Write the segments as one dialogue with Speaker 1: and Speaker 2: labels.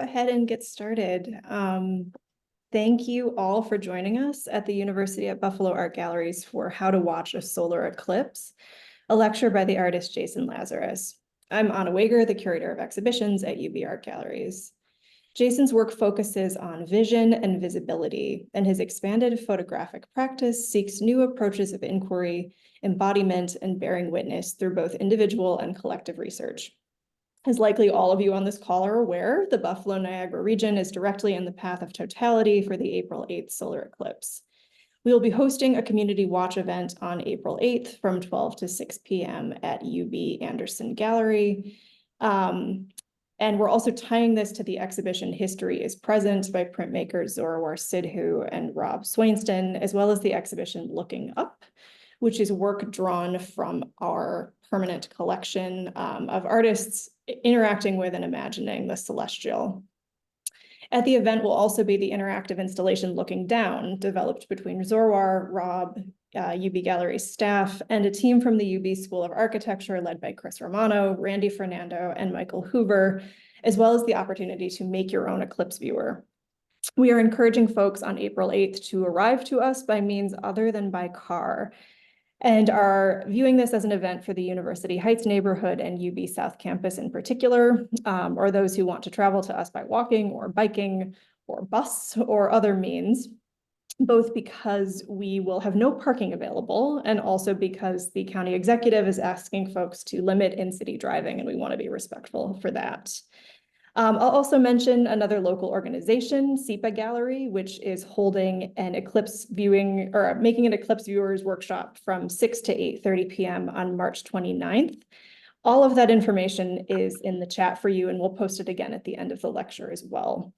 Speaker 1: ahead and get started. Thank you all for joining us at the University at Buffalo Art Galleries for How to Watch a Solar Eclipse, a lecture by the artist Jason Lazarus. I'm Anna Wager, the curator of exhibitions at UB Art Galleries. Jason's work focuses on vision and visibility, and his expanded photographic practice seeks new approaches of inquiry, embodiment, and bearing witness through both individual and collective research. As likely all of you on this call are aware, the Buffalo-Niagara region is directly in the path of totality for the April 8th solar eclipse. We will be hosting a community watch event on April 8th from 12 to 6 p.m. at UB Anderson Gallery. And we're also tying this to the exhibition History is Present by printmakers Zorowar Sidhu and Rob Swainston, as well as the exhibition Looking Up, which is work drawn from our permanent collection of artists interacting with and imagining the celestial. At the event will also be the interactive installation Looking Down, developed between Zorowar, Rob, UB Gallery staff, and a team from the UB School of Architecture led by Chris Romano, Randy Fernando, and Michael Hoover, as well as the opportunity to make your own eclipse viewer. We are encouraging folks on April 8th to arrive to us by means other than by car, and are viewing this as an event for the University Heights neighborhood and UB South Campus in particular, or those who want to travel to us by walking or biking or bus or other means, both because we will have no parking available and also because the county executive is asking folks to limit in-city driving, and we want to be respectful for that. I'll also mention another local organization, SEPA Gallery, which is holding an eclipse viewing or making an eclipse viewers workshop from 6 to 8:30 p.m. on March 29th. All of that information is in the chat for you, and we'll post it again at the end of the lecture as well.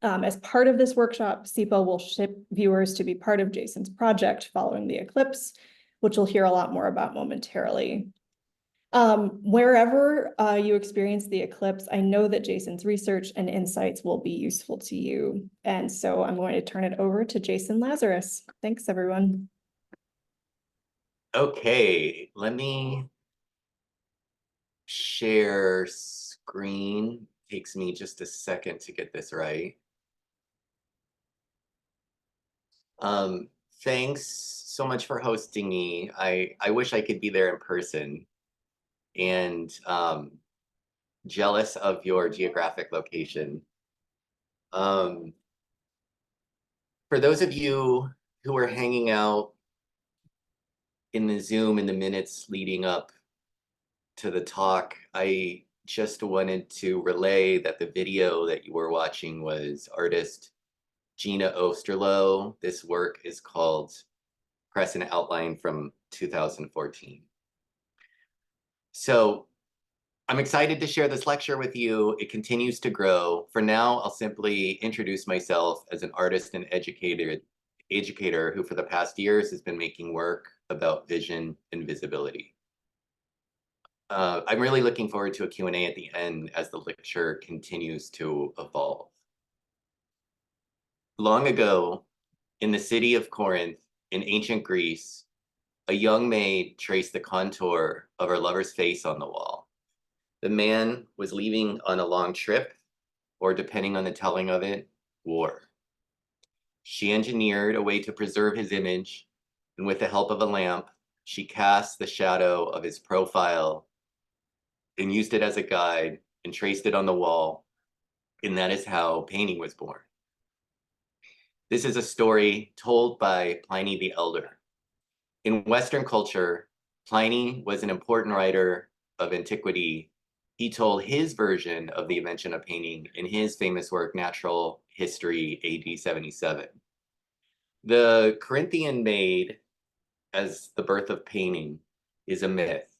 Speaker 1: As part of this workshop, SEPA will ship viewers to be part of Jason's project following the eclipse, which you'll hear a lot more about momentarily. Wherever you experience the eclipse, I know that Jason's research and insights will be useful to you. And so I'm going to turn it over to Jason Lazarus. Thanks, everyone.
Speaker 2: Okay, let me share screen. Takes me just a second to get this right. Thanks so much for hosting me. I wish I could be there in person, and jealous of your geographic location. For those of you who are hanging out in the Zoom in the minutes leading up to the talk, I just wanted to relay that the video that you were watching was artist Gina Osterloh. This work is called Press and Outline from 2014. So I'm excited to share this lecture with you. It continues to grow. For now, I'll simply introduce myself as an artist and educator who for the past years has been making work about vision and visibility. I'm really looking forward to a Q&A at the end as the lecture continues to evolve. Long ago, in the city of Corinth, in ancient Greece, a young maid traced the contour of her lover's face on the wall. The man was leaving on a long trip, or depending on the telling of it, war. She engineered a way to preserve his image, and with the help of a lamp, she cast the shadow of his profile and used it as a guide and traced it on the wall, and that is how painting was born. This is a story told by Pliny the Elder. In Western culture, Pliny was an important writer of antiquity. He told his version of the invention of painting in his famous work, Natural History, AD 77. The Corinthian maid as the birth of painting is a myth.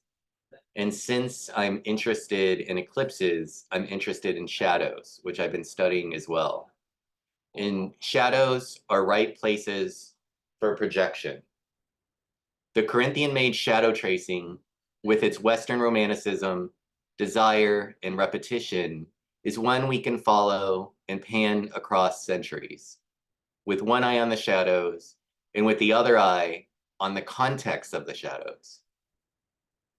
Speaker 2: And since I'm interested in eclipses, I'm interested in shadows, which I've been studying as well. And shadows are right places for projection. The Corinthian maid shadow tracing, with its Western romanticism, desire, and repetition, is one we can follow and pan across centuries, with one eye on the shadows and with the other eye on the context of the shadows.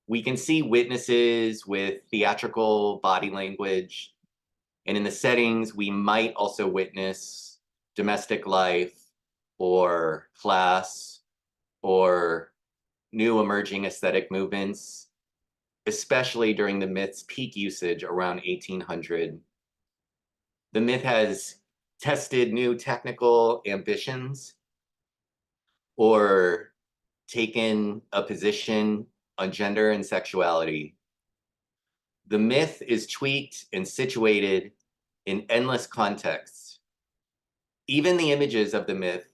Speaker 2: We can see witnesses with theatrical body language And in the settings, we might also witness domestic life or class or new emerging aesthetic movements, especially during the myth's peak usage around 1800. The myth has tested new technical ambitions or taken a position on gender and sexuality. The myth is tweaked and situated in endless contexts. Even the images of the myth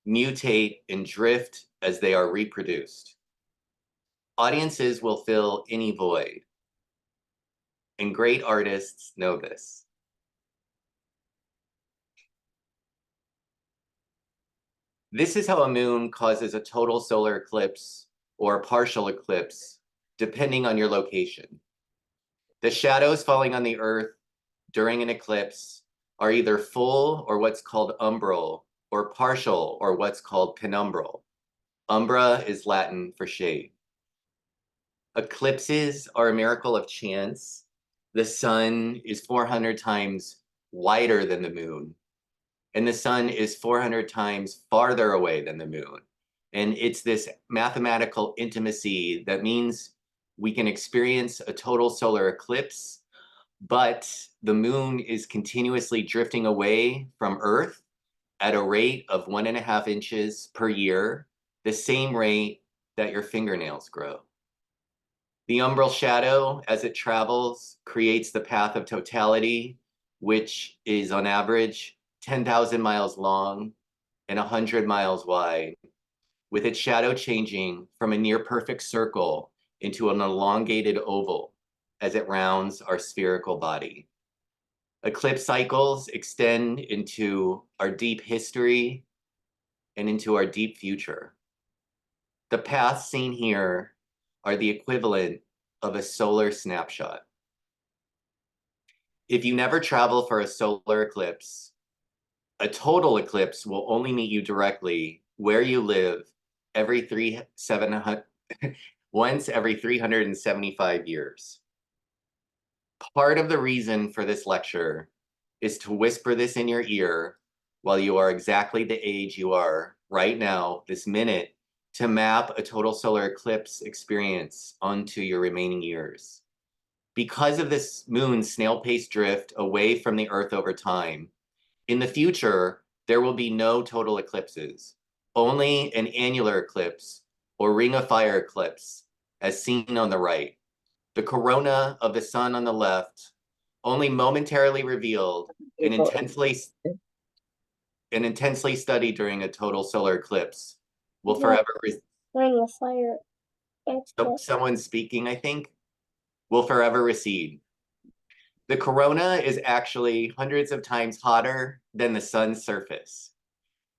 Speaker 2: mutate and drift as they are reproduced. Audiences will fill any void, and great artists know this. This is how a moon causes a total solar eclipse or a partial eclipse, depending on your location. The shadows falling on the Earth during an eclipse are either full or what's called umbral, or partial or what's called penumbral. Umbra is Latin for shade. Eclipses are a miracle of chance. The sun is 400 times wider than the moon, and the sun is 400 times farther away than the moon. And it's this mathematical intimacy that means we can experience a total solar eclipse, but the moon is continuously drifting away from Earth at a rate of 1.5 inches per year, the same rate that your fingernails grow. The umbral shadow, as it travels, creates the path of totality, which is on average 10,000 miles long and 100 miles wide, with its shadow changing from a near perfect circle into an elongated oval as it rounds our spherical body. Eclipse cycles extend into our deep history and into our deep future. The paths seen here are the equivalent of a solar snapshot. If you never travel for a solar eclipse, a total eclipse will only meet you directly where you live once every 375 years. Part of the reason for this lecture is to whisper this in your ear while you are exactly the age you are right now, this minute, to map a total solar eclipse experience onto your remaining years. Because of this moon's snail-paced drift away from the Earth over time, in the future, there will be no total eclipses, only an annular eclipse or ring of fire eclipse, as seen on the right. The corona of the sun on the left, only momentarily revealed and intensely studied during a total solar eclipse, will forever
Speaker 3: Ring of fire.
Speaker 2: someone speaking, I think, will forever recede. The corona is actually hundreds of times hotter than the sun's surface.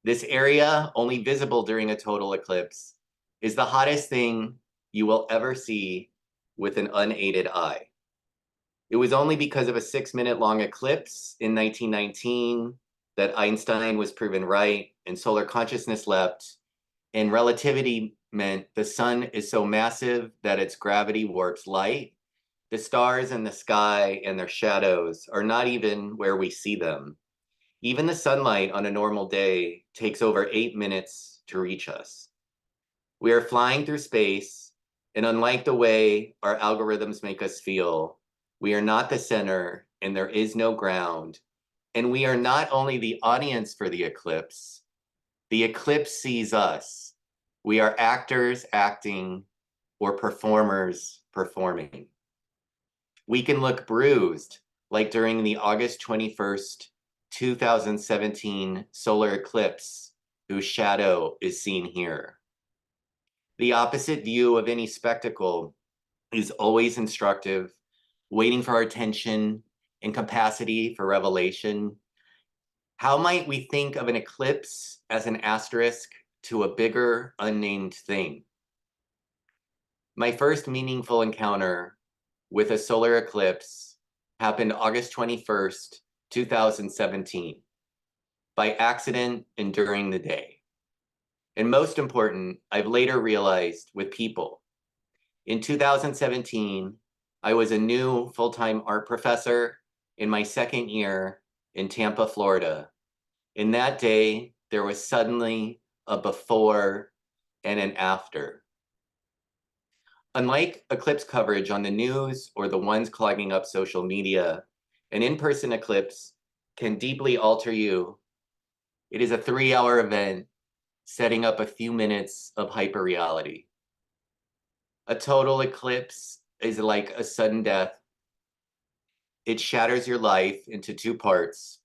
Speaker 2: This area, only visible during a total eclipse, is the hottest thing you will ever see with an unaided eye. It was only because of a 6-minute long eclipse in 1919 that Einstein was proven right and solar consciousness leapt, and relativity meant the sun is so massive that its gravity warps light. The stars in the sky and their shadows are not even where we see them. Even the sunlight on a normal day takes over 8 minutes to reach us. We are flying through space, and unlike the way our algorithms make us feel, we are not the center and there is no ground. And we are not only the audience for the eclipse sees us. We are actors acting or performers performing. We can look bruised, like during the August 21st, 2017 solar eclipse, whose shadow is seen here. The opposite view of any spectacle is always instructive, waiting for our attention and capacity for revelation. How might we think of an eclipse as an asterisk to a bigger, unnamed thing? My first meaningful encounter with a solar eclipse happened August 21st, 2017, by accident and during the day. And most important, I've later realized with people. In 2017, I was a new full-time art professor in my second year in Tampa, Florida. In that day, there was suddenly a before and an after. Unlike eclipse coverage on the news or the ones clogging up social media, an in-person eclipse can deeply alter you. It is a 3-hour event, setting up a few minutes of hyperreality. A total eclipse is like a sudden death. It shatters your life into 2 parts,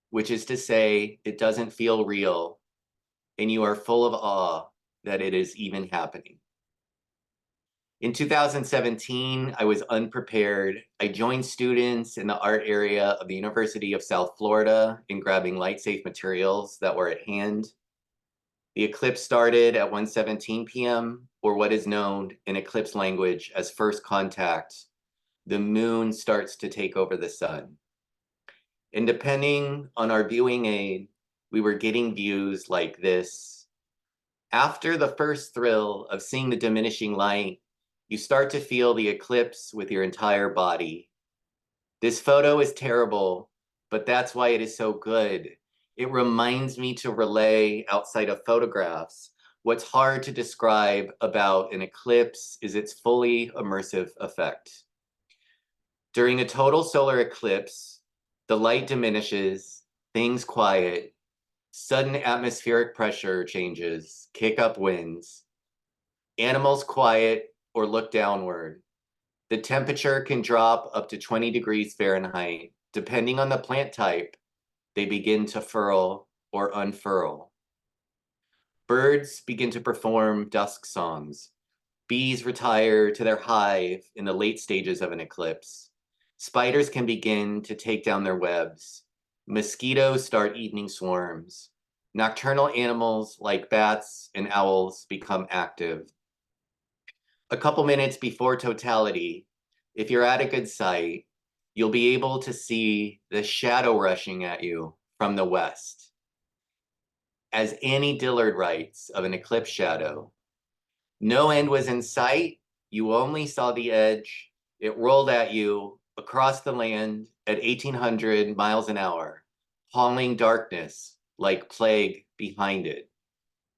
Speaker 2: which is to say, it doesn't feel real, and you are full of awe that it is even happening. In 2017, I was unprepared. I joined students in the art area of the University of South Florida in grabbing light-safe materials that were at hand. The eclipse started at 1:17 p.m., or what is known in eclipse language as first contact. The moon starts to take over the sun. And depending on our viewing aid, we were getting views like this. After the first thrill of seeing the diminishing light, you start to feel the eclipse with your entire body. This photo is terrible, but that's why it is so good. It reminds me to relay outside of photographs. What's hard to describe about an eclipse is its fully immersive effect. During a total solar eclipse, the light diminishes, things quiet, sudden atmospheric pressure changes, kick up winds, animals quiet or look downward. The temperature can drop up to 20 degrees Fahrenheit. Depending on the plant type, they begin to furl or unfurl. Birds begin to perform dusk songs. Bees retire to their hive in the late stages of an eclipse. Spiders can begin to take down their webs. Mosquitoes start evening swarms. Nocturnal animals like bats and owls become active. A couple minutes before totality, if you're at a good site, you'll be able to see the shadow rushing at you from the west. As Annie Dillard writes of an eclipse shadow, no end was in sight, you only saw the edge. It rolled at you across the land at 1,800 miles an hour, hauling darkness like plague behind it.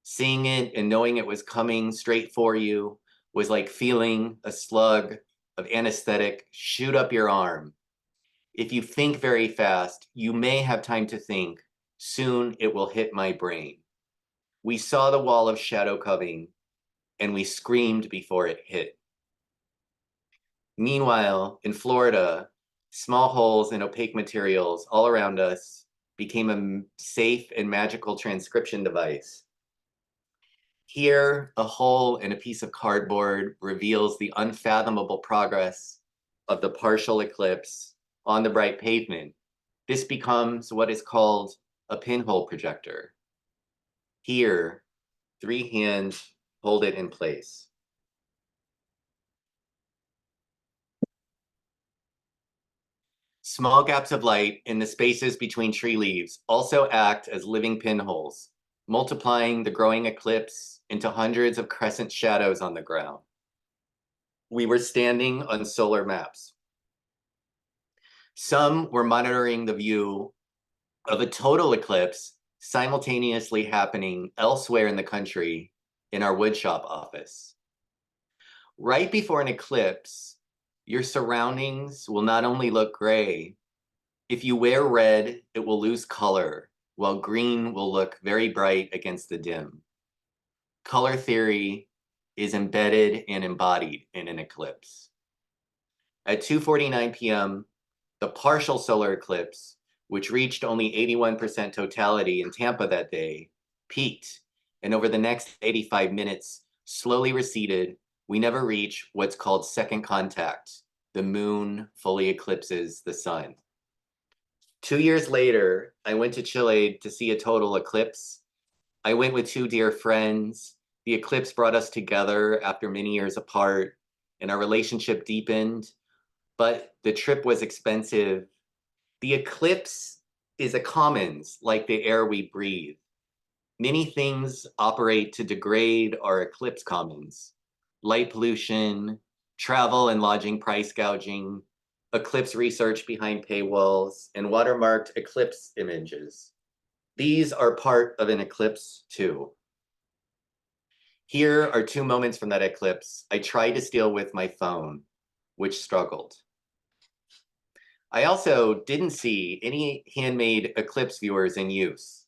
Speaker 2: Seeing it and knowing it was coming straight for you was like feeling a slug of anesthetic shoot up your arm. If you think very fast, you may have time to think, soon it will hit my brain. We saw the wall of shadow coming, and we screamed before it hit. Meanwhile, in Florida, small holes in opaque materials all around us became a safe and magical transcription device. Here, a hole in a piece of cardboard reveals the unfathomable progress of the partial eclipse on the bright pavement. This becomes what is called a pinhole projector. Here, 3 hands hold it in place. Small gaps of light in the spaces between tree leaves also act as living pinholes, multiplying the growing eclipse into hundreds of crescent shadows on the ground. We were standing on solar maps. Some were monitoring the view of a total eclipse simultaneously happening elsewhere in the country in our woodshop office. Right before an eclipse, your surroundings will not only look gray. If you wear red, it will lose color, while green will look very bright against the dim. Color theory is embedded and embodied in an eclipse. At 2:49 p.m., the partial solar eclipse, which reached only 81% totality in Tampa that day, peaked, and over the next 85 minutes, slowly receded. We never reach what's called second contact. The moon fully eclipses the sun. 2 years later, I went to Chile to see a total eclipse. I went with 2 dear friends. The eclipse brought us together after many years apart, and our relationship deepened, but the trip was expensive. The eclipse is a commons, like the air we breathe. Many things operate to degrade our eclipse commons. Light pollution, travel and lodging price gouging, eclipse research behind paywalls, and watermarked eclipse images. These are part of an eclipse too. Here are 2 moments from that eclipse I tried to steal with my phone, which struggled. I also didn't see any handmade eclipse viewers in use.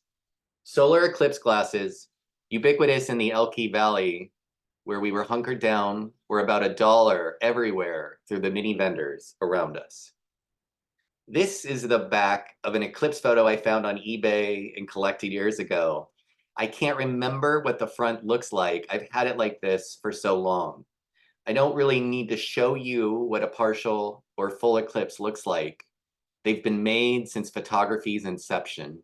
Speaker 2: Solar eclipse glasses, ubiquitous in the Elqui Valley, where we were hunkered down, were about $1 everywhere through the many vendors around us. This is the back of an eclipse photo I found on eBay and collected years ago. I can't remember what the front looks like. I've had it like this for so long. I don't really need to show you what a partial or full eclipse looks like. They've been made since photography's inception.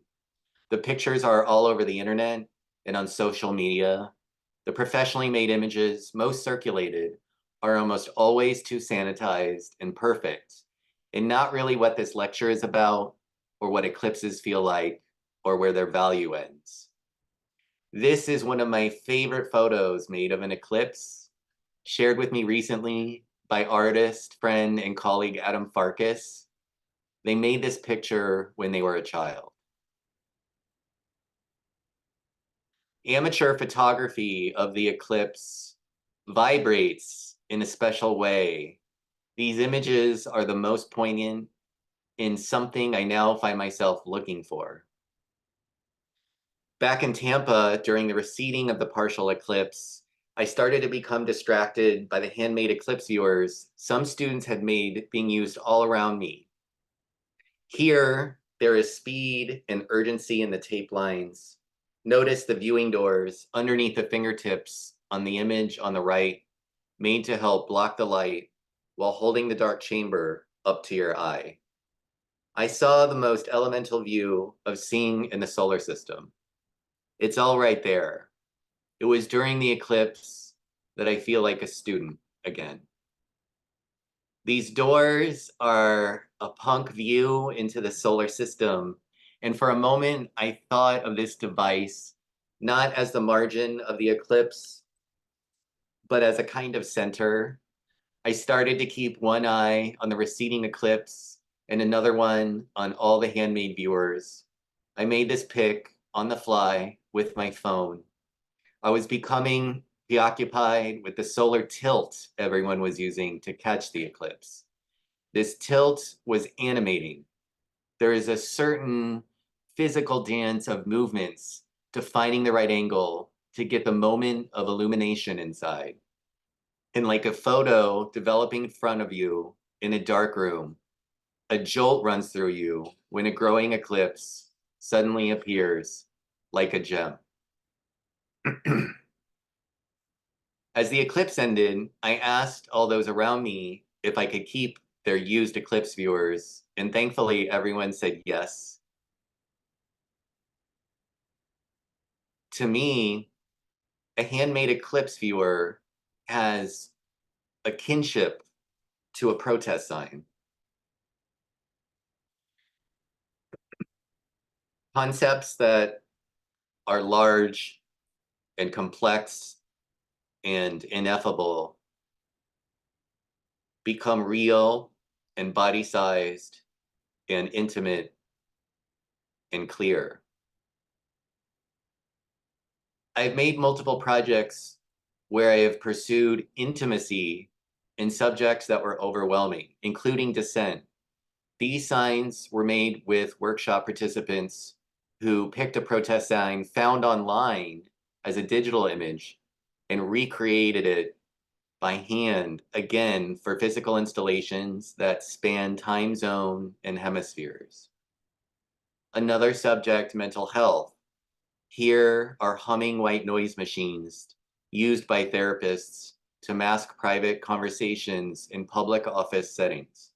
Speaker 2: The pictures are all over the internet and on social media. The professionally made images, most circulated, are almost always too sanitized and perfect, and not really what this lecture is about, or what eclipses feel like, or where their value ends. This is one of my favorite photos made of an eclipse, shared with me recently by artist, friend, and colleague Adam Farkas. They made this picture when they were a child. Amateur photography of the eclipse vibrates in a special way. These images are the most poignant in something I now find myself looking for. Back in Tampa, during the receding of the partial eclipse, I started to become distracted by the handmade eclipse viewers some students had made being used all around me. Here, there is speed and urgency in the tape lines. Notice the viewing doors underneath the fingertips on the image on the right, made to help block the light while holding the dark chamber up to your eye. I saw the most elemental view of seeing in the solar system. It's all right there. It was during the eclipse that I feel like a student again. These doors are a punk view into the solar system. And for a moment, I thought of this device not as the margin of the eclipse, but as a kind of center. I started to keep one eye on the receding eclipse and another one on all the handmade viewers. I made this pic on the fly with my phone. I was becoming preoccupied with the solar tilt everyone was using to catch the eclipse. This tilt was animating. There is a certain physical dance of movements to finding the right angle to get the moment of illumination inside. And like a photo developing in front of you in a dark room, a jolt runs through you when a growing eclipse suddenly appears like a gem. As the eclipse ended, I asked all those around me if I could keep their used eclipse viewers, and thankfully everyone said yes. To me, a handmade eclipse viewer has a kinship to a protest sign. Concepts that are large and complex and ineffable become real and body-sized and intimate and clear. I've made multiple projects where I have pursued intimacy in subjects that were overwhelming, including dissent. These signs were made with workshop participants who picked a protest sign found online as a digital image and recreated it by hand, again, for physical installations that span time zone and hemispheres. Another subject, mental health. Here are humming white noise machines used by therapists to mask private conversations in public office settings.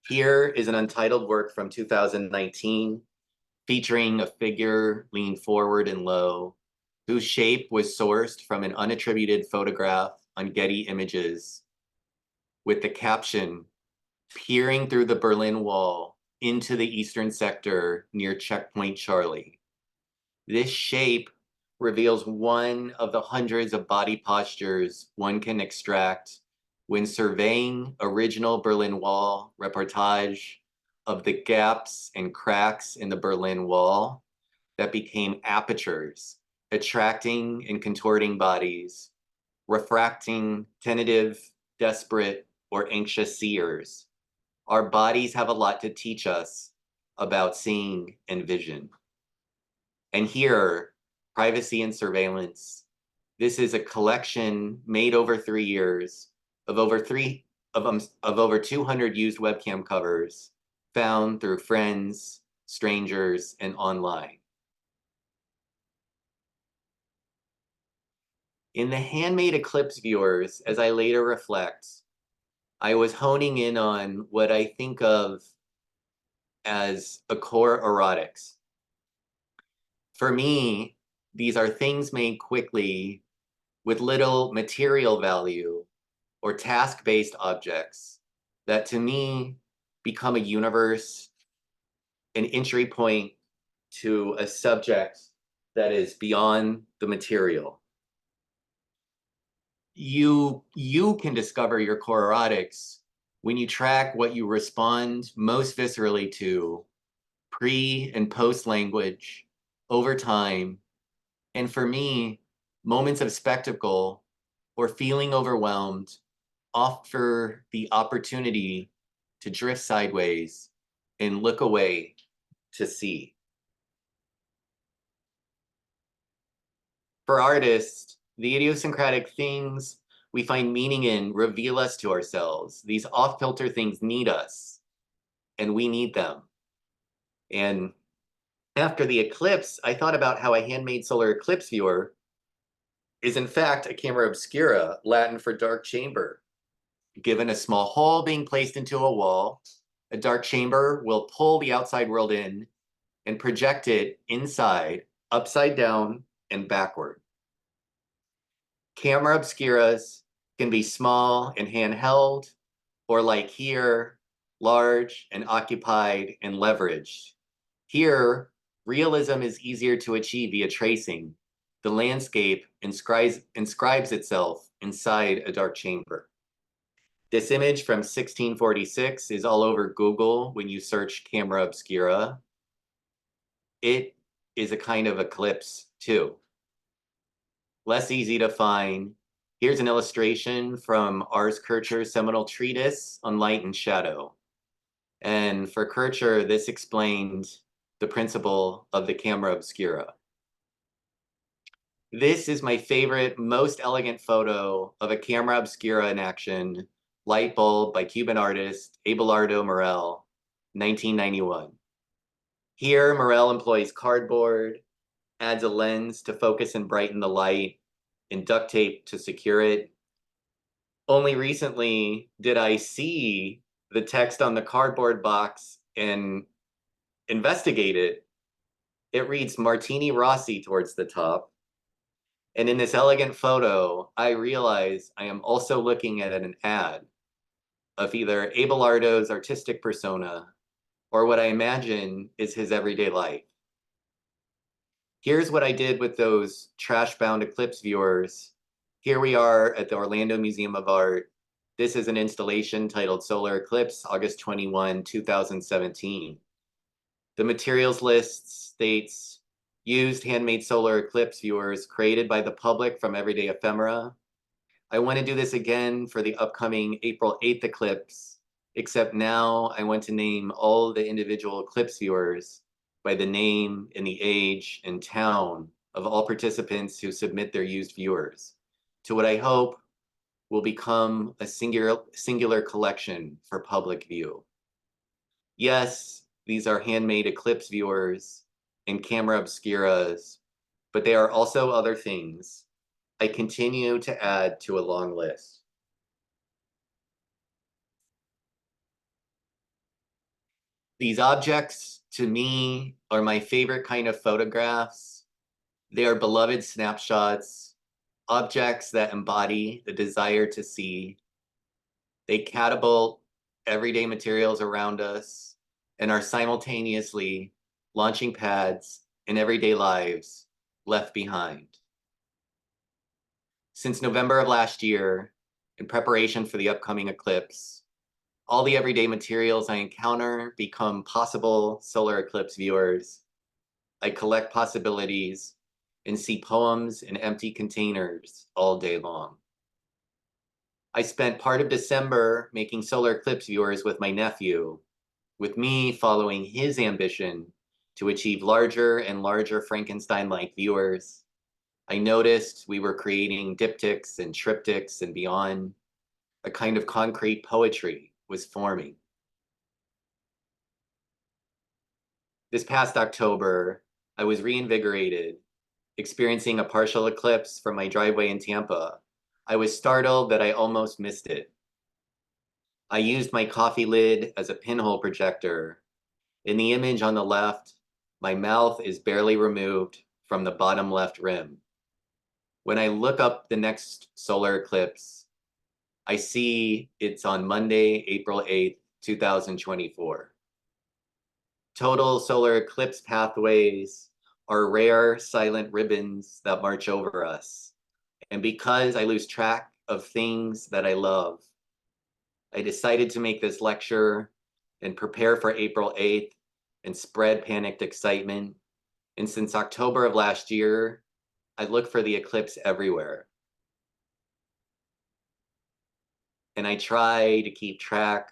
Speaker 2: Here is an untitled work from 2019 featuring a figure leaning forward and low, whose shape was sourced from an unattributed photograph on Getty Images, with the caption, "Peering through the Berlin Wall into the eastern sector near Checkpoint Charlie." This shape reveals one of the hundreds of body postures one can extract when surveying original Berlin Wall reportage of the gaps and cracks in the Berlin Wall that became apertures, attracting and contorting bodies, refracting tentative, desperate, or anxious seers. Our bodies have a lot to teach us about seeing and vision. And here, privacy and surveillance. This is a collection made over 3 years of over 200 used webcam covers found through friends, strangers, and online. In the handmade eclipse viewers, as I later reflect, I was honing in on what I think of as a core erotics. For me, these are things made quickly with little material value or task-based objects that to me become a universe, an entry point to a subject that is beyond the material. You can discover your core erotics when you track what you respond most viscerally to pre and post language over time. And for me, moments of spectacle or feeling overwhelmed offer the opportunity to drift sideways and look away to see. For artists, the idiosyncratic things we find meaning in reveal us to ourselves. These off-kilter things need us, and we need them. And after the eclipse, I thought about how a handmade solar eclipse viewer is in fact a camera obscura, Latin for dark chamber. Given a small hole being placed into a wall, a dark chamber will pull the outside world in and project it inside, upside down, and backward. Camera obscuras can be small and handheld, or like here, large and occupied and leveraged. Here, realism is easier to achieve via tracing. The landscape inscribes itself inside a dark chamber. This image from 1646 is all over Google when you search camera obscura. It is a kind of eclipse too. Less easy to find. Here's an illustration from Ars Kircher's seminal treatise on light and shadow. And for Kircher, this explained the principle of the camera obscura. This is my favorite, most elegant photo of a camera obscura in action, Light Bulb by Cuban artist Abelardo Morel, 1991. Here, Morel employs cardboard, adds a lens to focus and brighten the light, and duct tape to secure it. Only recently did I see the text on the cardboard box and investigate it. It reads Martini Rossi towards the top. And in this elegant photo, I realize I am also looking at an ad of either Abelardo's artistic persona or what I imagine is his everyday life. Here's what I did with those trash-bound eclipse viewers. Here we are at the Orlando Museum of Art. This is an installation titled Solar Eclipse, August 21, 2017. The materials list states, used handmade solar eclipse viewers created by the public from everyday ephemera. I want to do this again for the upcoming April 8th eclipse, except now I want to name all the individual eclipse viewers by the name and the age and town of all participants who submit their used viewers to what I hope will become a singular collection for public view. Yes, these are handmade eclipse viewers and camera obscuras, but they are also other things. I continue to add to a long list. These objects, to me, are my favorite kind of photographs. They are beloved snapshots, objects that embody the desire to see. They catapult everyday materials around us and are simultaneously launching pads in everyday lives left behind. Since November of last year, in preparation for the upcoming eclipse. All the everyday materials I encounter become possible solar eclipse viewers. I collect possibilities and see poems in empty containers all day long. I spent part of December making solar eclipse viewers with my nephew, with me following his ambition to achieve larger and larger Frankenstein-like viewers. I noticed we were creating diptychs and triptychs and beyond. A kind of concrete poetry was forming. This past October, I was reinvigorated, experiencing a partial eclipse from my driveway in Tampa. I was startled that I almost missed it. I used my coffee lid as a pinhole projector. In the image on the left, my mouth is barely removed from the bottom left rim. When I look up the next solar eclipse, I see it's on Monday, April 8th, 2024. Total solar eclipse pathways are rare, silent ribbons that march over us. And because I lose track of things that I love, I decided to make this lecture and prepare for April 8th and spread panicked excitement. And since October of last year, I look for the eclipse everywhere. And I try to keep track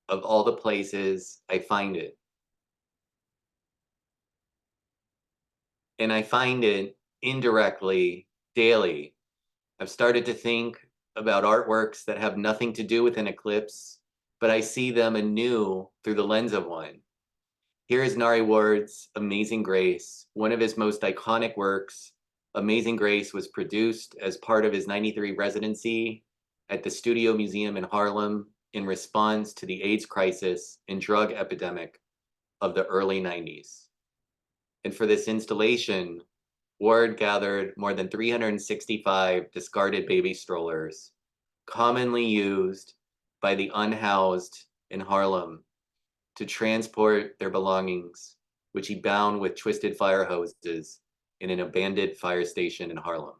Speaker 2: of all the places I find it. And I find it indirectly, daily. I've started to think about artworks that have nothing to do with an eclipse, but I see them anew through the lens of one. Here is Nari Ward's Amazing Grace, one of his most iconic works. Amazing Grace was produced as part of his '93 residency at the Studio Museum in Harlem in response to the AIDS crisis and drug epidemic of the early '90s. And for this installation, Ward gathered more than 365 discarded baby strollers, commonly used by the unhoused in Harlem, to transport their belongings, which he bound with twisted fire hoses in an abandoned fire station in Harlem.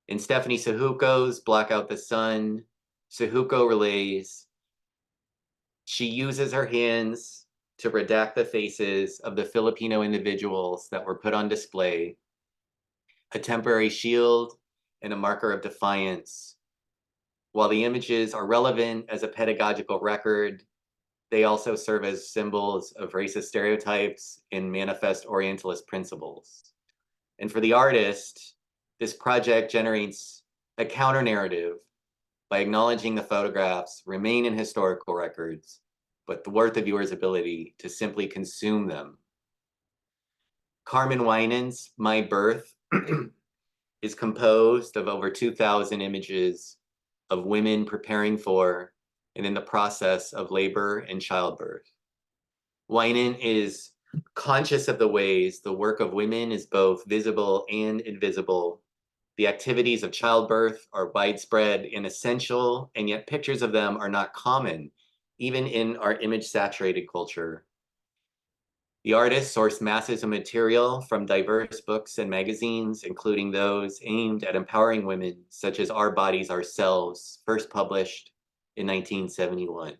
Speaker 2: In Stephanie Sahuko's Block Out the Sun, Sahuko relays, she uses her hands to redact the faces of the Filipino individuals that were put on display, a temporary shield and a marker of defiance. While the images are relevant as a pedagogical record, they also serve as symbols of racist stereotypes and manifest Orientalist principles. And for the artist, this project generates a counter-narrative by acknowledging the photographs remain in historical records, but thwart the viewer's ability to simply consume them. Carmen Winans' My Birth is composed of over 2,000 images of women preparing for and in the process of labor and childbirth. Winan is conscious of the ways the work of women is both visible and invisible. The activities of childbirth are widespread and essential, and yet pictures of them are not common, even in our image-saturated culture. The artist sourced masses of material from diverse books and magazines, including those aimed at empowering women, such as Our Bodies, Ourselves, first published in 1971.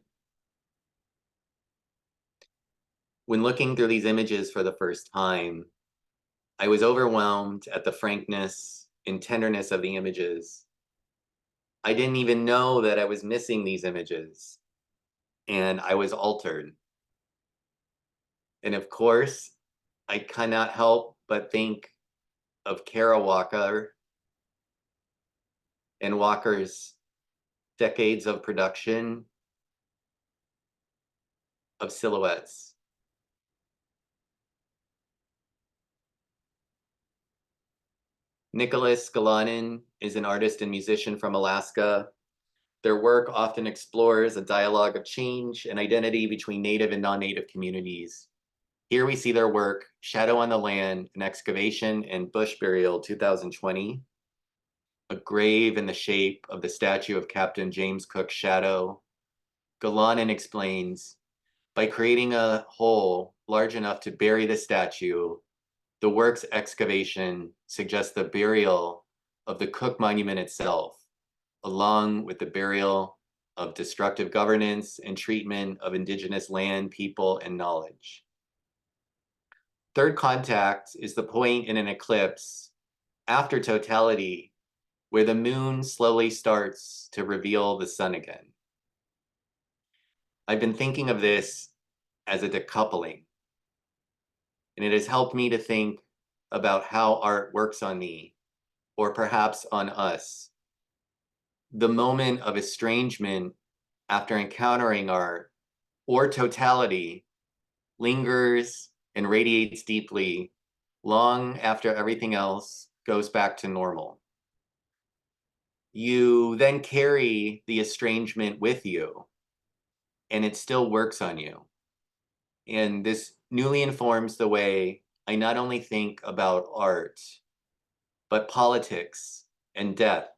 Speaker 2: When looking through these images for the first time, I was overwhelmed at the frankness and tenderness of the images. I didn't even know that I was missing these images, and I was altered. And of course, I cannot help but think of Kara Walker and Walker's decades of production of silhouettes. Nicholas Galanin is an artist and musician from Alaska. Their work often explores a dialogue of change and identity between native and non-native communities. Here we see their work, Shadow on the Land, an excavation and bush burial 2020, a grave in the shape of the statue of Captain James Cook's shadow. Galanin explains, by creating a hole large enough to bury the statue, the work's excavation suggests the burial of the Cook monument itself, along with the burial of destructive governance and treatment of indigenous land, people, and knowledge. Third contact is the point in an eclipse after totality where the moon slowly starts to reveal the sun again. I've been thinking of this as a decoupling, and it has helped me to think about how art works on me, or perhaps on us. The moment of estrangement after encountering art or totality lingers and radiates deeply long after everything else goes back to normal. You then carry the estrangement with you, and it still works on you. And this newly informs the way I not only think about art, but politics and death.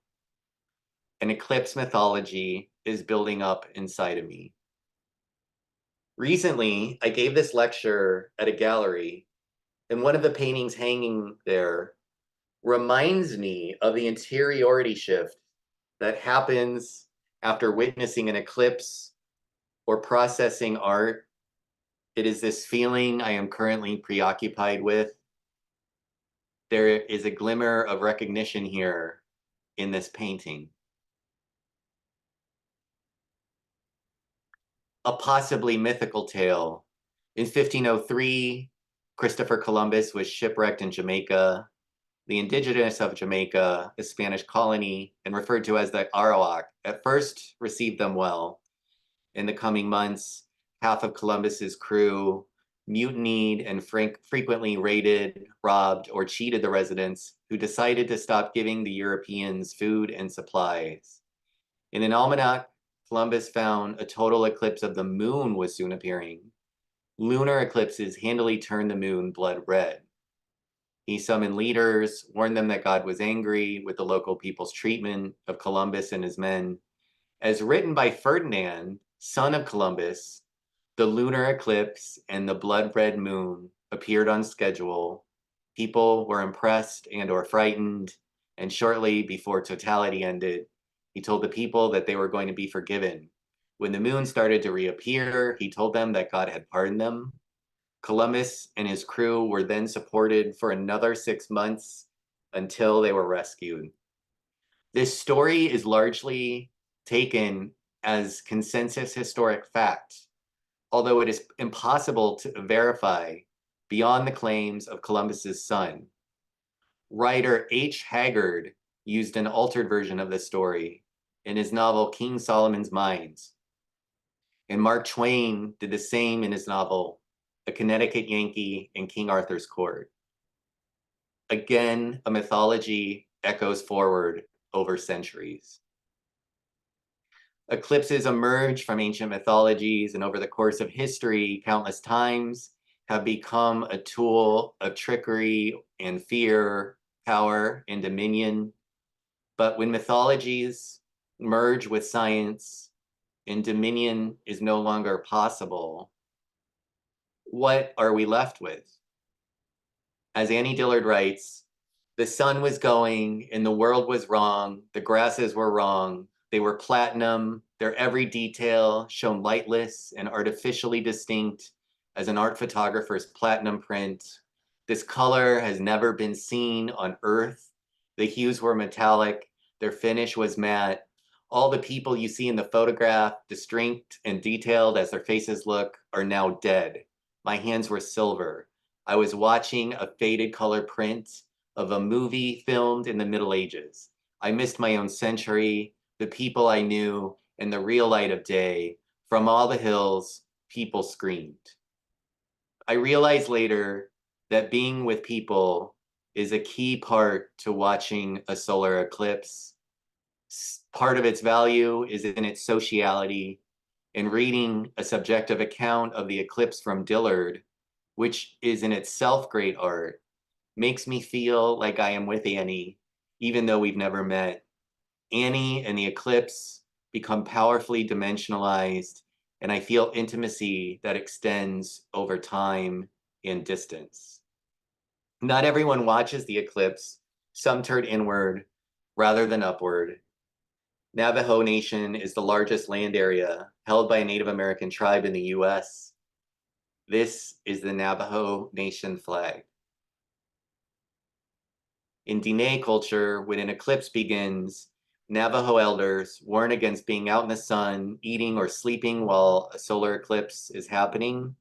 Speaker 2: An eclipse mythology is building up inside of me. Recently, I gave this lecture at a gallery, and one of the paintings hanging there reminds me of the interiority shift that happens after witnessing an eclipse or processing art. It is this feeling I am currently preoccupied with. There is a glimmer of recognition here in this painting. A possibly mythical tale. In 1503, Christopher Columbus was shipwrecked in Jamaica. The indigenous of Jamaica, a Spanish colony, and referred to as the Arawak, at first received them well. In the coming months, half of Columbus's crew mutinied and frequently raided, robbed, or cheated the residents, who decided to stop giving the Europeans food and supplies. In an almanac, Columbus found a total eclipse of the moon was soon appearing. Lunar eclipses handily turned the moon blood red. He summoned leaders, warned them that God was angry with the local people's treatment of Columbus and his men. As written by Ferdinand, son of Columbus, the lunar eclipse and the blood red moon appeared on schedule. People were impressed and or frightened, and shortly before totality ended, he told the people that they were going to be forgiven. When the moon started to reappear, he told them that God had pardoned them. Columbus and his crew were then supported for another 6 months until they were rescued. This story is largely taken as consensus historic fact, although it is impossible to verify beyond the claims of Columbus's son. Writer H. Haggard used an altered version of the story in his novel King Solomon's Mines. And Mark Twain did the same in his novel A Connecticut Yankee in King Arthur's Court. Again, a mythology echoes forward over centuries. Eclipses emerge from ancient mythologies, and over the course of history, countless times have become a tool of trickery and fear, power and dominion. But when mythologies merge with science and dominion is no longer possible, what are we left with? As Annie Dillard writes, the sun was going and the world was wrong. The grasses were wrong. They were platinum. Their every detail shone lightless and artificially distinct as an art photographer's platinum print. This color has never been seen on Earth. The hues were metallic. Their finish was matte. All the people you see in the photograph, distinct and detailed as their faces look, are now dead. My hands were silver. I was watching a faded color print of a movie filmed in the Middle Ages. I missed my own century, the people I knew, and the real light of day. From all the hills, people screamed. I realized later that being with people is a key part to watching a solar eclipse. Part of its value is in its sociality. In reading a subjective account of the eclipse from Dillard, which is in itself great art, makes me feel like I am with Annie, even though we've never met. Annie and the eclipse become powerfully dimensionalized, and I feel intimacy that extends over time and distance. Not everyone watches the eclipse. Some turn inward rather than upward. Navajo Nation is the largest land area held by a Native American tribe in the US. This is the Navajo Nation flag. In Diné culture, when an eclipse begins, Navajo elders warn against being out in the sun, eating or sleeping while a solar eclipse is happening.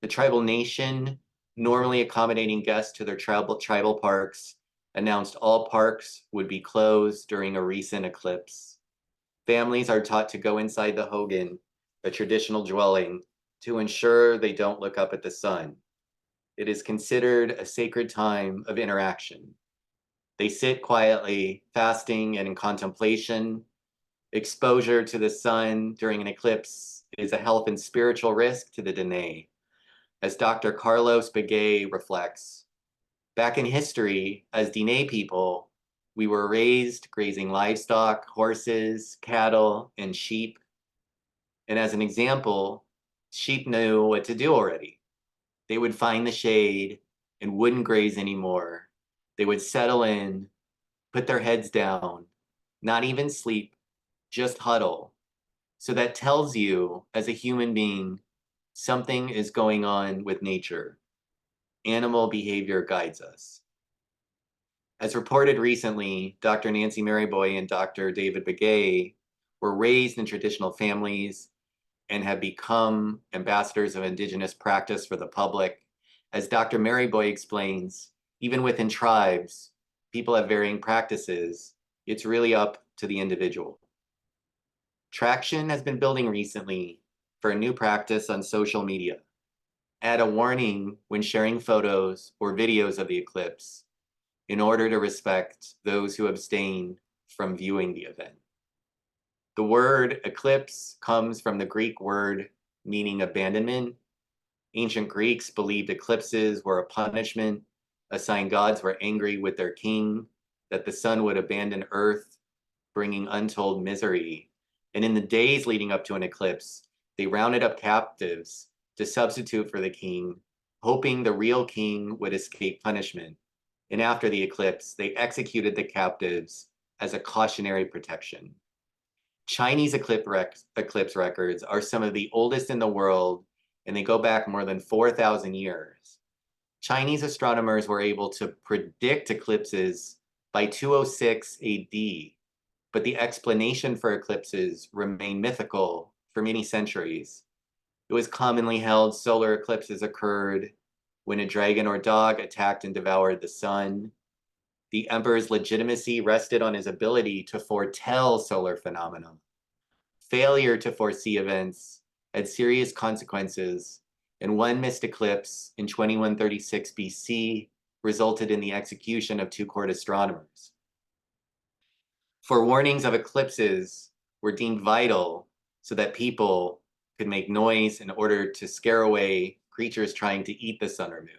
Speaker 2: The tribal nation, normally accommodating guests to their tribal parks, announced all parks would be closed during a recent eclipse. Families are taught to go inside the hogan, a traditional dwelling, to ensure they don't look up at the sun. It is considered a sacred time of interaction. They sit quietly, fasting and in contemplation. Exposure to the sun during an eclipse is a health and spiritual risk to the Diné. As Dr. Carlos Begay reflects, back in history, as Diné people, we were raised grazing livestock, horses, cattle, and sheep. And as an example, sheep knew what to do already. They would find the shade and wouldn't graze anymore. They would settle in, put their heads down, not even sleep, just huddle. So that tells you, as a human being, something is going on with nature. Animal behavior guides us. As reported recently, Dr. Nancy Maryboy and Dr. David Begay were raised in traditional families and have become ambassadors of Indigenous practice for the public. As Dr. Maryboy explains, even within tribes, people have varying practices. It's really up to the individual. Traction has been building recently for a new practice on social media. Add a warning when sharing photos or videos of the eclipse in order to respect those who abstain from viewing the event. The word eclipse comes from the Greek word meaning abandonment. Ancient Greeks believed eclipses were a punishment, a sign gods were angry with their king, that the sun would abandon earth, bringing untold misery. And in the days leading up to an eclipse, they rounded up captives to substitute for the king, hoping the real king would escape punishment. And after the eclipse, they executed the captives as a cautionary protection. Chinese eclipse records are some of the oldest in the world, and they go back more than 4,000 years. Chinese astronomers were able to predict eclipses by 206 AD, but the explanation for eclipses remained mythical for many centuries. It was commonly held solar eclipses occurred when a dragon or dog attacked and devoured the sun. The emperor's legitimacy rested on his ability to foretell solar phenomena. Failure to foresee events had serious consequences, and one missed eclipse in 2136 BC resulted in the execution of 2 court astronomers. Forewarnings of eclipses were deemed vital so that people could make noise in order to scare away creatures trying to eat the sun or moon.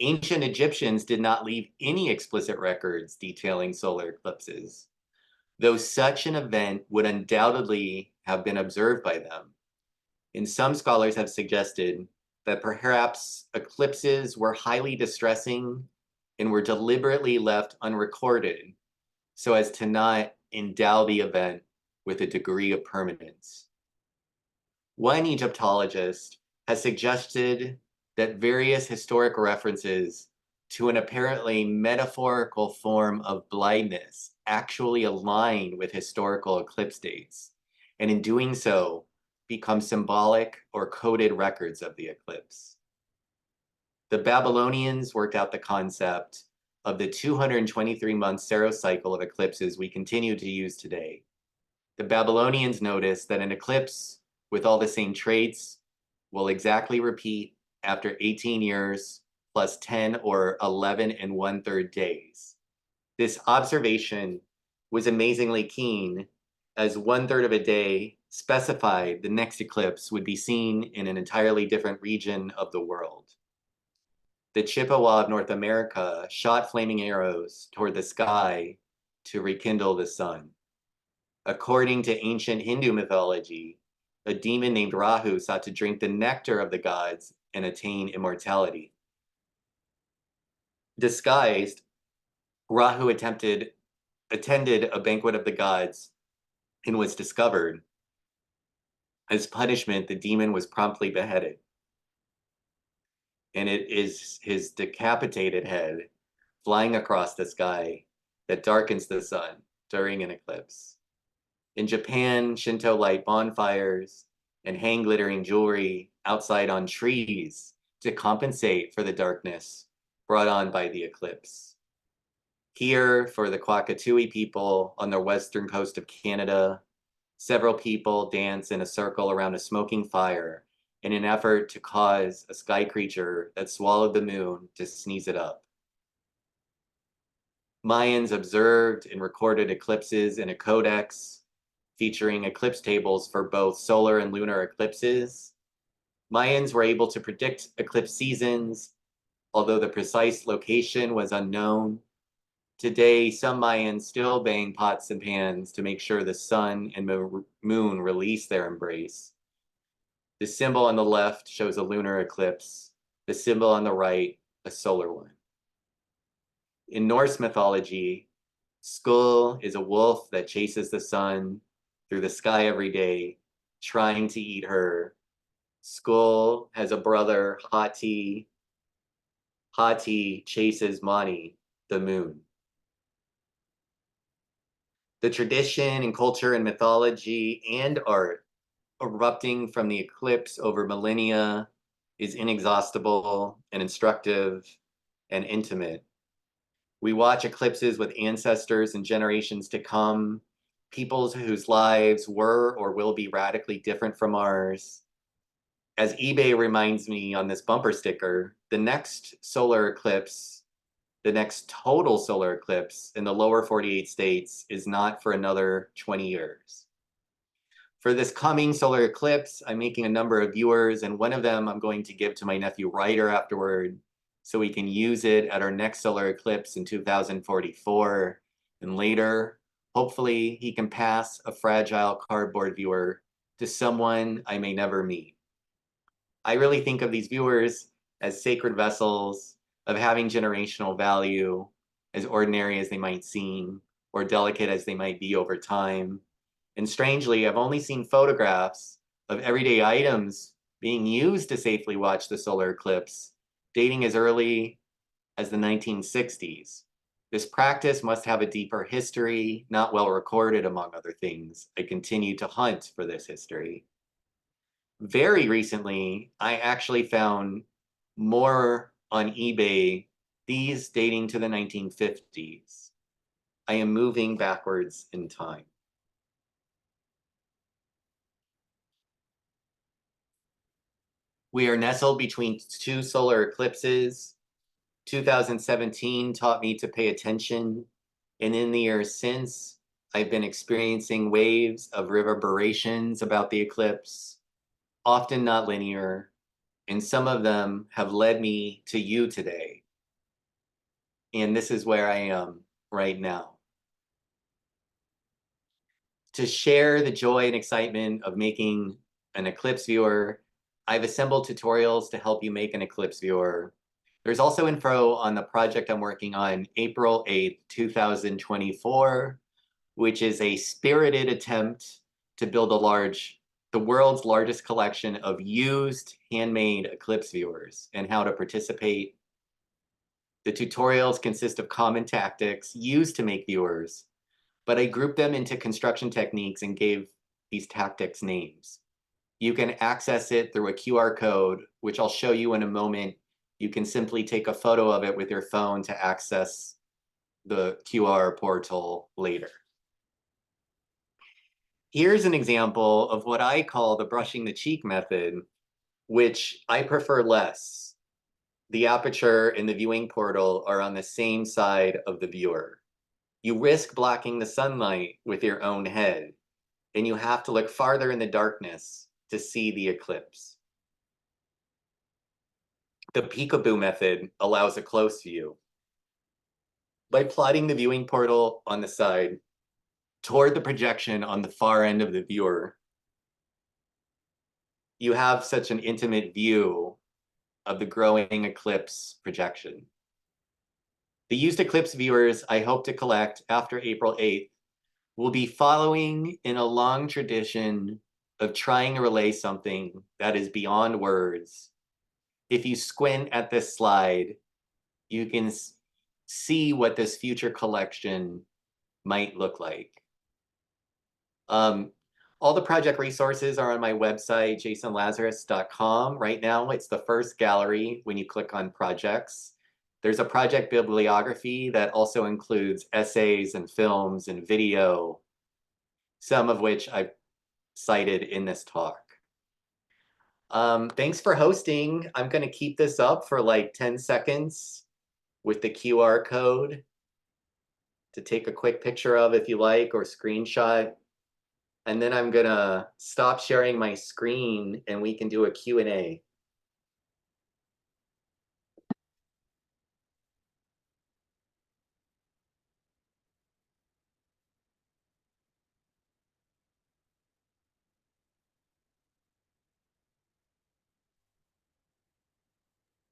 Speaker 2: Ancient Egyptians did not leave any explicit records detailing solar eclipses, though such an event would undoubtedly have been observed by them. And some scholars have suggested that perhaps eclipses were highly distressing and were deliberately left unrecorded so as to not endow the event with a degree of permanence. One Egyptologist has suggested that various historic references to an apparently metaphorical form of blindness actually align with historical eclipse dates, and in doing so, become symbolic or coded records of the eclipse. The Babylonians worked out the concept of the 223-month Saros cycle of eclipses we continue to use today. The Babylonians noticed that an eclipse with all the same traits will exactly repeat after 18 years plus 10 or 11 and 1/3 days. This observation was amazingly keen, as 1/3 of a day specified the next eclipse would be seen in an entirely different region of the world. The Chippewa of North America shot flaming arrows toward the sky to rekindle the sun. According to ancient Hindu mythology, a demon named Rahu sought to drink the nectar of the gods and attain immortality. Disguised, Rahu attempted attended a banquet of the gods and was discovered. As punishment, the demon was promptly beheaded. And it is his decapitated head flying across the sky that darkens the sun during an eclipse. In Japan, Shinto light bonfires and hang glittering jewelry outside on trees to compensate for the darkness brought on by the eclipse. Here, for the Kwakatui people on the western coast of Canada, several people dance in a circle around a smoking fire in an effort to cause a sky creature that swallowed the moon to sneeze it up. Mayans observed and recorded eclipses in a codex featuring eclipse tables for both solar and lunar eclipses. Mayans were able to predict eclipse seasons, although the precise location was unknown. Today, some Mayans still bang pots and pans to make sure the sun and moon release their embrace. The symbol on the left shows a lunar eclipse, the symbol on the right, a solar one. In Norse mythology, Skull is a wolf that chases the sun through the sky every day, trying to eat her. Skull has a brother, Hati. Hati chases Mani, the moon. The tradition and culture and mythology and art erupting from the eclipse over millennia is inexhaustible and instructive and intimate. We watch eclipses with ancestors and generations to come, peoples whose lives were or will be radically different from ours. As eBay reminds me on this bumper sticker, the next solar eclipse, the next total solar eclipse in the lower 48 states is not for another 20 years. For this coming solar eclipse, I'm making a number of viewers, and one of them I'm going to give to my nephew Ryder afterward, so we can use it at our next solar eclipse in 2044. And later, hopefully, he can pass a fragile cardboard viewer to someone I may never meet. I really think of these viewers as sacred vessels of having generational value, as ordinary as they might seem, or delicate as they might be over time. And strangely, I've only seen photographs of everyday items being used to safely watch the solar eclipse, dating as early as the 1960s. This practice must have a deeper history, not well recorded among other things. I continue to hunt for this history. Very recently, I actually found more on eBay, these dating to the 1950s. I am moving backwards in time. We are nestled between two solar eclipses. 2017 taught me to pay attention, and in the years since, I've been experiencing waves of reverberations about the eclipse, often not linear, and some of them have led me to you today. And this is where I am right now. To share the joy and excitement of making an eclipse viewer, I've assembled tutorials to help you make an eclipse viewer. There's also info on the project I'm working on April 8th, 2024, which is a spirited attempt to build the world's largest collection of used handmade eclipse viewers and how to participate. The tutorials consist of common tactics used to make viewers, but I grouped them into construction techniques and gave these tactics names. You can access it through a QR code, which I'll show you in a moment. You can simply take a photo of it with your phone to access the QR portal later. Here's an example of what I call the brushing the cheek method, which I prefer less. The aperture and the viewing portal are on the same side of the viewer. You risk blocking the sunlight with your own head, and you have to look farther in the darkness to see the eclipse. The peekaboo method allows a close view. By plotting the viewing portal on the side toward the projection on the far end of the viewer, you have such an intimate view of the growing eclipse projection. The used Eclipse viewers I hope to collect after April 8th will be following in a long tradition of trying to relay something that is beyond words. If you squint at this slide, you can see what this future collection might look like. All the project resources are on my website, jasonlazarus.com. Right now, it's the first gallery when you click on projects. There's a project bibliography that also includes essays and films and video, some of which I've cited in this talk. Thanks for hosting. I'm going to keep this up for like 10 seconds with the QR code to take a quick picture of if you like, or screenshot. And then I'm gonna stop sharing my screen and we can do a Q&A.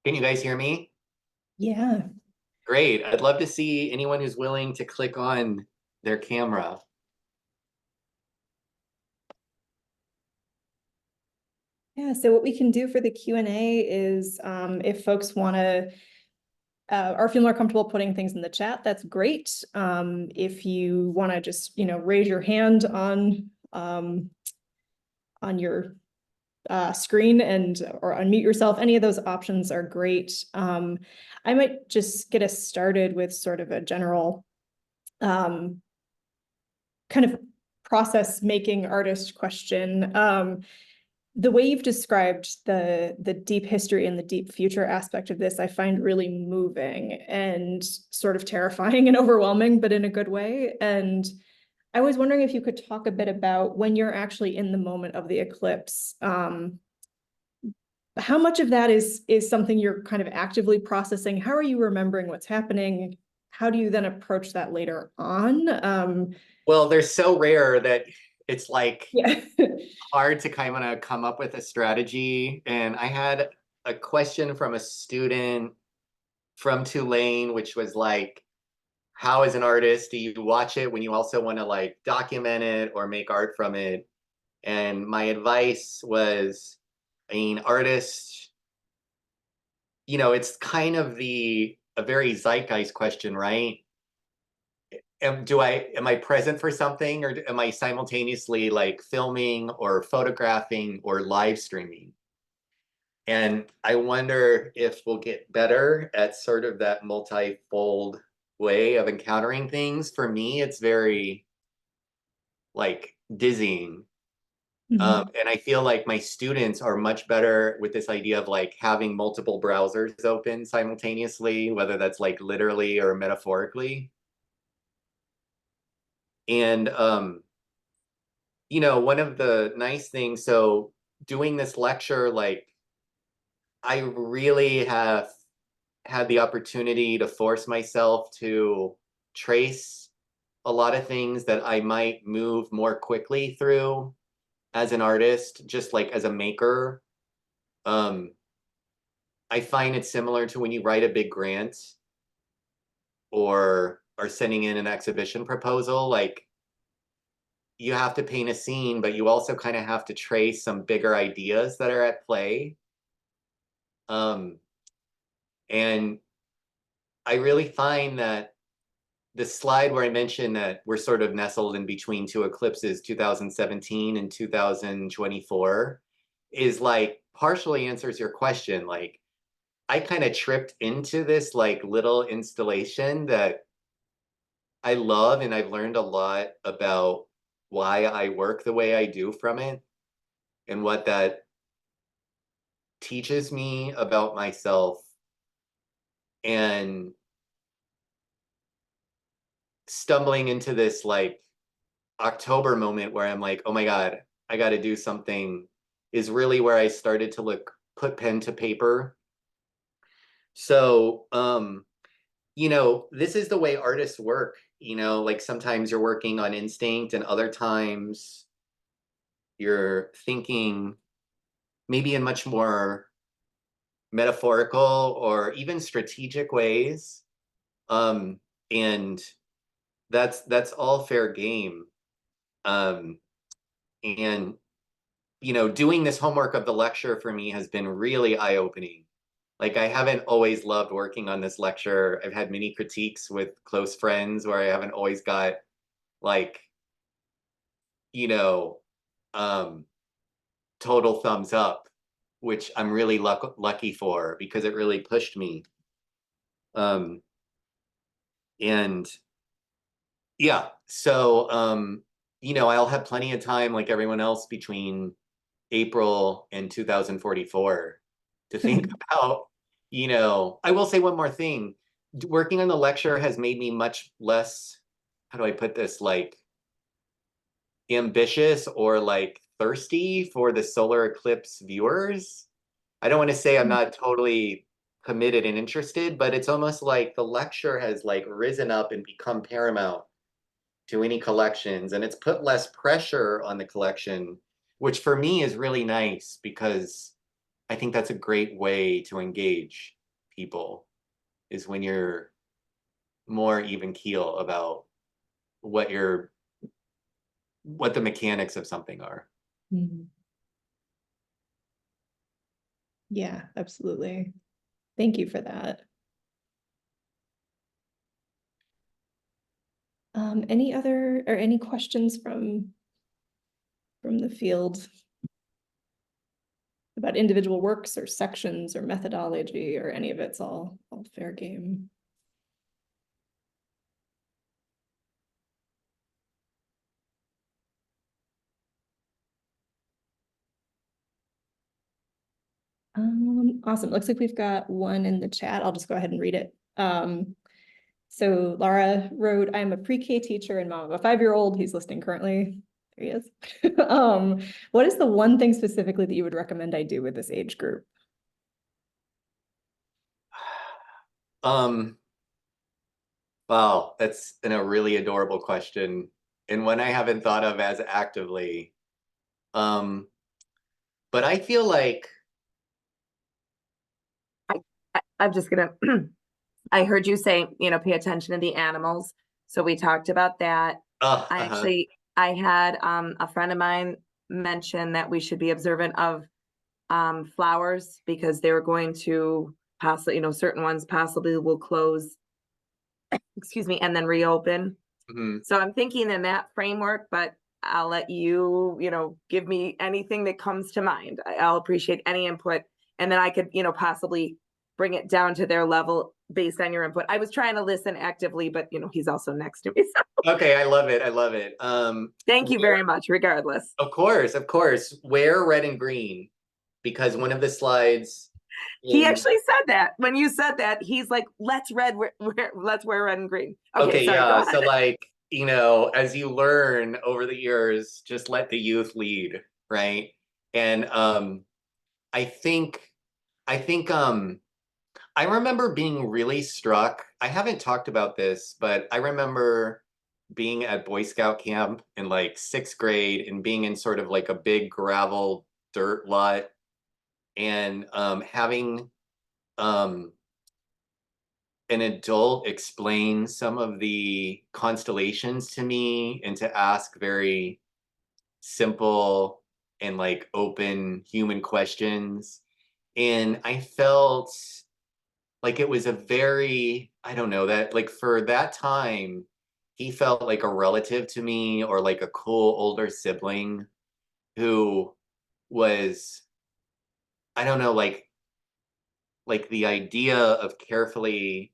Speaker 2: Can you guys hear me?
Speaker 1: Yeah.
Speaker 2: Great. I'd love to see anyone who's willing to click on their camera.
Speaker 1: Yeah, so what we can do for the Q&A is if folks want to or feel more comfortable putting things in the chat, that's great. If you want to just, raise your hand on your screen or unmute yourself, any of those options are great. I might just get us started with sort of a general kind of process making artist question. The way you've described the deep history and the deep future aspect of this, I find really moving and sort of terrifying and overwhelming, but in a good way. And I was wondering if you could talk a bit about when you're actually in the moment of the eclipse, how much of that is something you're kind of actively processing? How are you remembering what's happening? How do you then approach that later on?
Speaker 2: Well, they're so rare that it's like
Speaker 1: Yeah.
Speaker 2: hard to kind of come up with a strategy. And I had a question from a student from Tulane, which was like, how as an artist do you watch it when you also want to like document it or make art from it? And my advice was, I mean, artists, it's kind of a very zeitgeist question, right? Am I present for something, or am I simultaneously like filming or photographing or live streaming? And I wonder if we'll get better at sort of that multi-fold way of encountering things. For me, it's very like dizzying. And I feel like my students are much better with this idea of like having multiple browsers open simultaneously, whether that's like literally or metaphorically. And one of the nice things, so doing this lecture, like I really have had the opportunity to force myself to trace a lot of things that I might move more quickly through as an artist, just like as a maker. I find it similar to when you write a big grant or are sending in an exhibition proposal. Like you have to paint a scene, but you also kind of have to trace some bigger ideas that are at play. And I really find that the slide where I mentioned that we're sort of nestled in between two eclipses, 2017 and 2024, is like partially answers your question. Like I kind of tripped into this like little installation that I love, and I've learned a lot about why I work the way I do from it and what that teaches me about myself. And stumbling into this like October moment where I'm like, oh my God, I got to do something, is really where I started to put pen to paper. So, this is the way artists work, like sometimes you're working on instinct and other times you're thinking maybe in much more metaphorical or even strategic ways. And that's all fair game. And you know, doing this homework of the lecture for me has been really eye-opening. Like, I haven't always loved working on this lecture. I've had many critiques with close friends where I haven't always got like, you know, total thumbs up, which I'm really lucky for because it really pushed me. And yeah, so you know, I'll have plenty of time like everyone else between April and 2044 to think about, you know, I will say one more thing. Working on the lecture has made me much less, how do I put this, like ambitious or like thirsty for the solar eclipse viewers. I don't want to say I'm not totally committed and interested, but it's almost like the lecture has like risen up and become paramount to any collections, and it's put less pressure on the collection, which for me is really nice because I think that's a great way to engage people, is when you're more even keel about what the mechanics of something are.
Speaker 1: Mhm. Yeah, absolutely. Thank you for that. Any questions from the field about individual works or sections or methodology or any of it's all fair game. Awesome. Looks like we've got one in the chat. I'll just go ahead and read it. So Laura wrote, I'm a pre-K teacher and mom of a 5-year-old. He's listening currently. There he is. What is the one thing specifically that you would recommend I do with this age group?
Speaker 2: Wow, that's a really adorable question and one I haven't thought of as actively. But I feel like
Speaker 4: I'm just gonna, I heard you say, you know, pay attention to the animals. So we talked about that. I had a friend of mine mention that we should be observant of flowers because they were going to possibly, you know, certain ones possibly will close, excuse me, and then reopen. So I'm thinking in that framework, but I'll let you, you know, give me anything that comes to mind. I'll appreciate any input, and then I could, you know, possibly bring it down to their level based on your input. I was trying to listen actively, but you know, he's also next to me. So.
Speaker 2: Okay, I love it. I love it.
Speaker 4: Thank you very much, regardless.
Speaker 2: Of course. Wear red and green, because one of the slides.
Speaker 4: He actually said that. When you said that, he's like, let's wear red and green.
Speaker 2: Okay,
Speaker 4: sorry,
Speaker 2: yeah. So like, you know, as you learn over the years, just let the youth lead, right? And I think I remember being really struck. I haven't talked about this, but I remember being at Boy Scout camp in like 6th grade and being in sort of like a big gravel dirt lot and having an adult explain some of the constellations to me and to ask very simple and like open human questions. And I felt like it was a very, I don't know, that like for that time, he felt like a relative to me or like a cool older sibling who was, I don't know, like the idea of carefully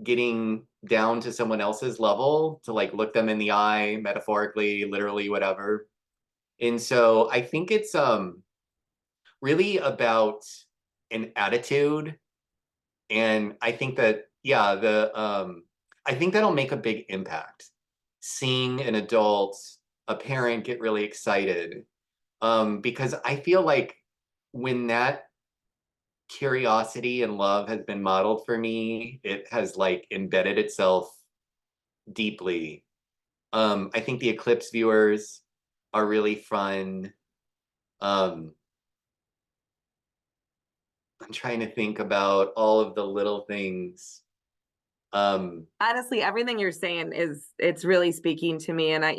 Speaker 2: getting down to someone else's level to like look them in the eye, metaphorically, literally, whatever. And so I think it's really about an attitude. And I think that, yeah, I think that'll make a big impact. Seeing an adult, a parent get really excited. Because I feel like when that curiosity and love has been modeled for me, it has like embedded itself deeply. I think the eclipse viewers are really fun. I'm trying to think about all of the little things.
Speaker 4: Honestly, everything you're saying it's really speaking to me, and that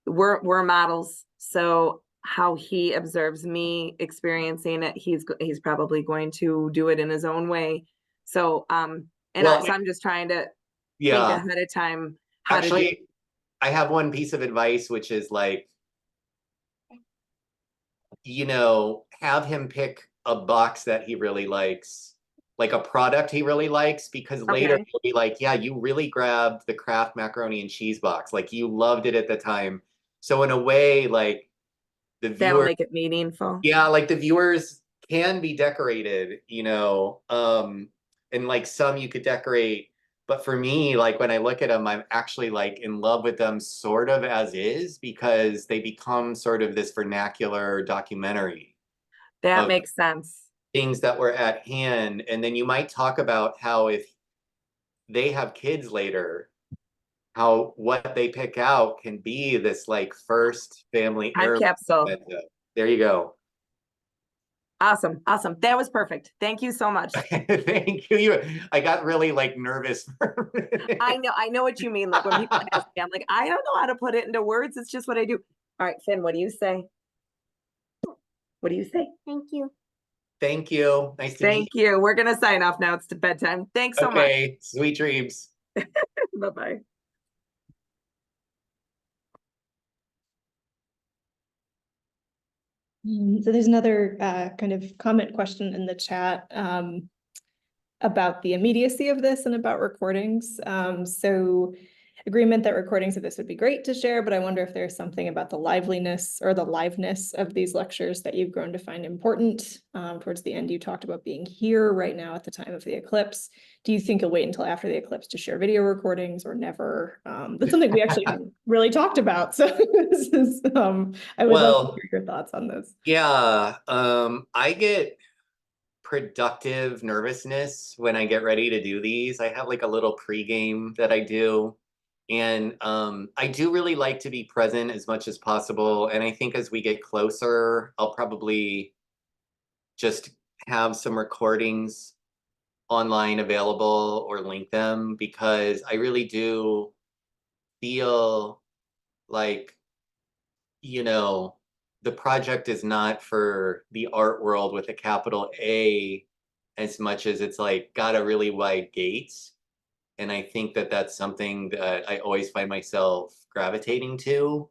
Speaker 4: we're models. So how he observes me experiencing it, he's probably going to do it in his own way. So so I'm just trying to think ahead of time how to do.
Speaker 2: Actually, I have one piece of advice, which is like, have him pick a box that he really likes, like a product he really likes, because later he'll be like, yeah, you really grabbed the Kraft macaroni and cheese box. Like you loved it at the time. So in a way, like the
Speaker 4: That'll
Speaker 2: viewer,
Speaker 4: make it meaningful.
Speaker 2: yeah, like the viewers can be decorated, and like some you could decorate. But for me, like when I look at them, I'm actually like in love with them sort of as is, because they become sort of this vernacular documentary
Speaker 4: That
Speaker 2: of
Speaker 4: makes sense.
Speaker 2: things that were at hand. And then you might talk about how if they have kids later, how what they pick out can be this like first family
Speaker 4: Time
Speaker 2: heirloom.
Speaker 4: capsule.
Speaker 2: There you go.
Speaker 4: Awesome. Awesome. That was perfect. Thank you so much.
Speaker 2: Thank you. I got really like nervous.
Speaker 4: I know what you mean. Like when people ask me, I'm like, I don't know how to put it into words. It's just what I do. All right, Finn, what do you say? What do you say?
Speaker 3: Thank you.
Speaker 2: Thank you. Nice to meet
Speaker 4: Thank you. We're going to sign off now. It's to bedtime. Thanks so much.
Speaker 2: Okay, sweet dreams.
Speaker 4: Bye-bye.
Speaker 1: So there's another kind of comment question in the chat about the immediacy of this and about recordings. So agreement that recordings of this would be great to share, but I wonder if there's something about the liveliness or the liveness of these lectures that you've grown to find important. Towards the end, you talked about being here right now at the time of the eclipse. Do you think you'll wait until after the eclipse to share video recordings or never? That's something we actually haven't really talked about. So this is, I would love to hear your thoughts on this.
Speaker 2: Yeah, I get productive nervousness when I get ready to do these. I have like a little pregame that I do. And I do really like to be present as much as possible. And I think as we get closer, I'll probably just have some recordings online available or link them, because I really do feel like, the project is not for the art world with a capital A as much as it's like got a really wide gate. And I think that that's something that I always find myself gravitating to,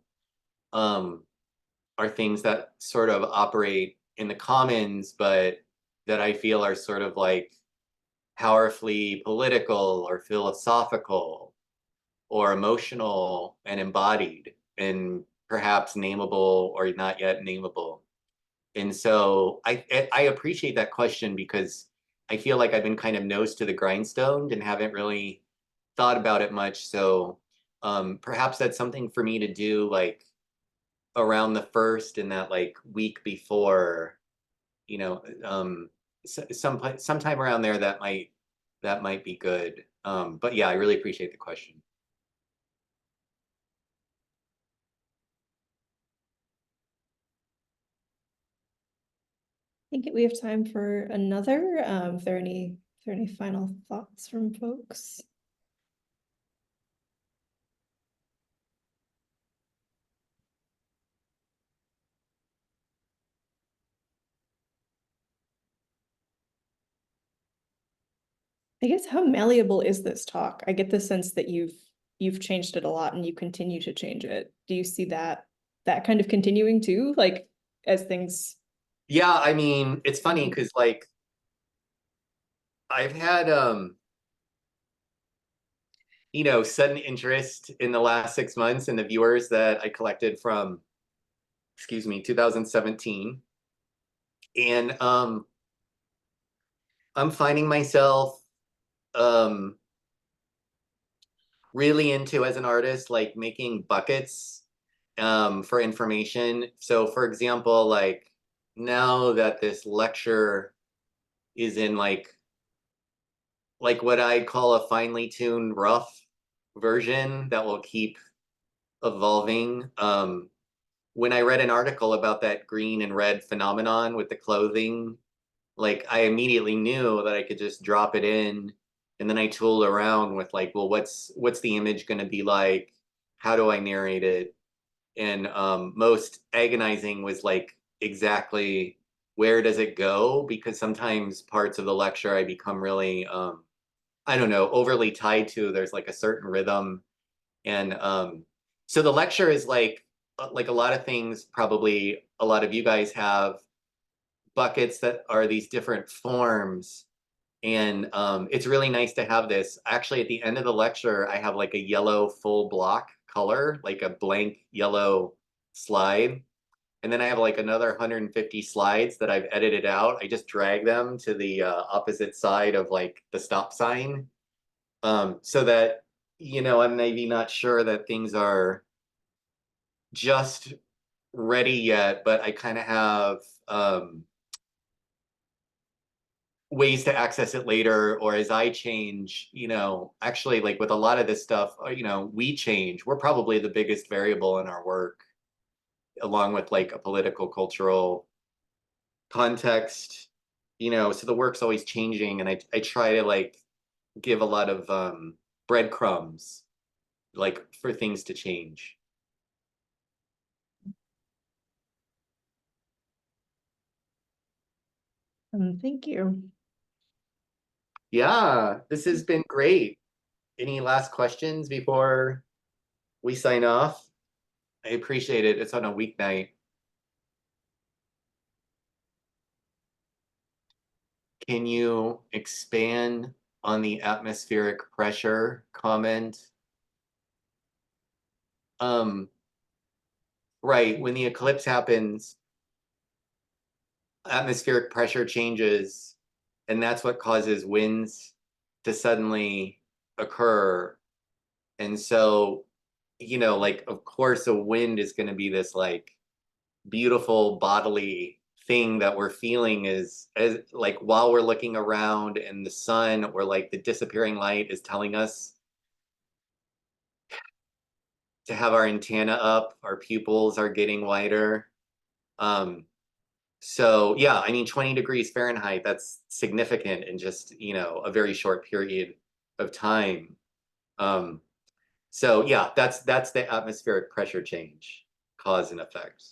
Speaker 2: are things that sort of operate in the commons, but that I feel are sort of like powerfully political or philosophical or emotional and embodied and perhaps nameable or not yet nameable. And so I appreciate that question, because I feel like I've been kind of nose to the grindstone and haven't really thought about it much. So perhaps that's something for me to do like around the first and that like week before, sometime around there that might be good. But yeah, I really appreciate the question.
Speaker 1: I think we have time for another. If there are any final thoughts from folks? I guess how malleable is this talk? I get the sense that you've changed it a lot and you continue to change it. Do you see that kind of continuing too, like as things?
Speaker 2: Yeah, I mean, it's funny because like I've had sudden interest in the last 6 months in the viewers that I collected from, 2017. And I'm finding myself really into, as an artist, like making buckets for information. So for example, like now that this lecture is in like what I call a finely tuned rough version that will keep evolving. When I read an article about that green and red phenomenon with the clothing, like I immediately knew that I could just drop it in And then I tooled around with like, well, what's the image going to be like? How do I narrate it? And most agonizing was like exactly where does it go? Because sometimes parts of the lecture I become really, I don't know, overly tied to. There's like a certain rhythm. And so the lecture is like a lot of things, probably a lot of you guys have buckets that are these different forms. And it's really nice to have this. Actually, at the end of the lecture, I have like a yellow full block color, like a blank yellow slide. And then I have like another 150 slides that I've edited out. I just drag them to the opposite side of like the stop sign, so that, you know, I'm maybe not sure that things are just ready yet, but I kind of have ways to access it later, or as I change, you know, actually like with a lot of this stuff, you know, we change. We're probably the biggest variable in our work, along with like a political, cultural context, you know, so the work's always changing. And I try to like give a lot of breadcrumbs, like for things to change.
Speaker 1: Thank you.
Speaker 2: Yeah, this has been great. Any last questions before we sign off? I appreciate it. It's on a weeknight. Can you expand on the atmospheric pressure comment? Right, when the eclipse happens, atmospheric pressure changes, and that's what causes winds to suddenly occur. And so, you know, like, of course, a wind is going to be this like beautiful bodily thing that we're feeling as like while we're looking around, and the sun or like the disappearing light is telling us to have our antenna up, our pupils are getting wider. So yeah, I mean, 20 degrees Fahrenheit, that's significant in just, you know, a very short period of time. So yeah, that's the atmospheric pressure change, cause and effect.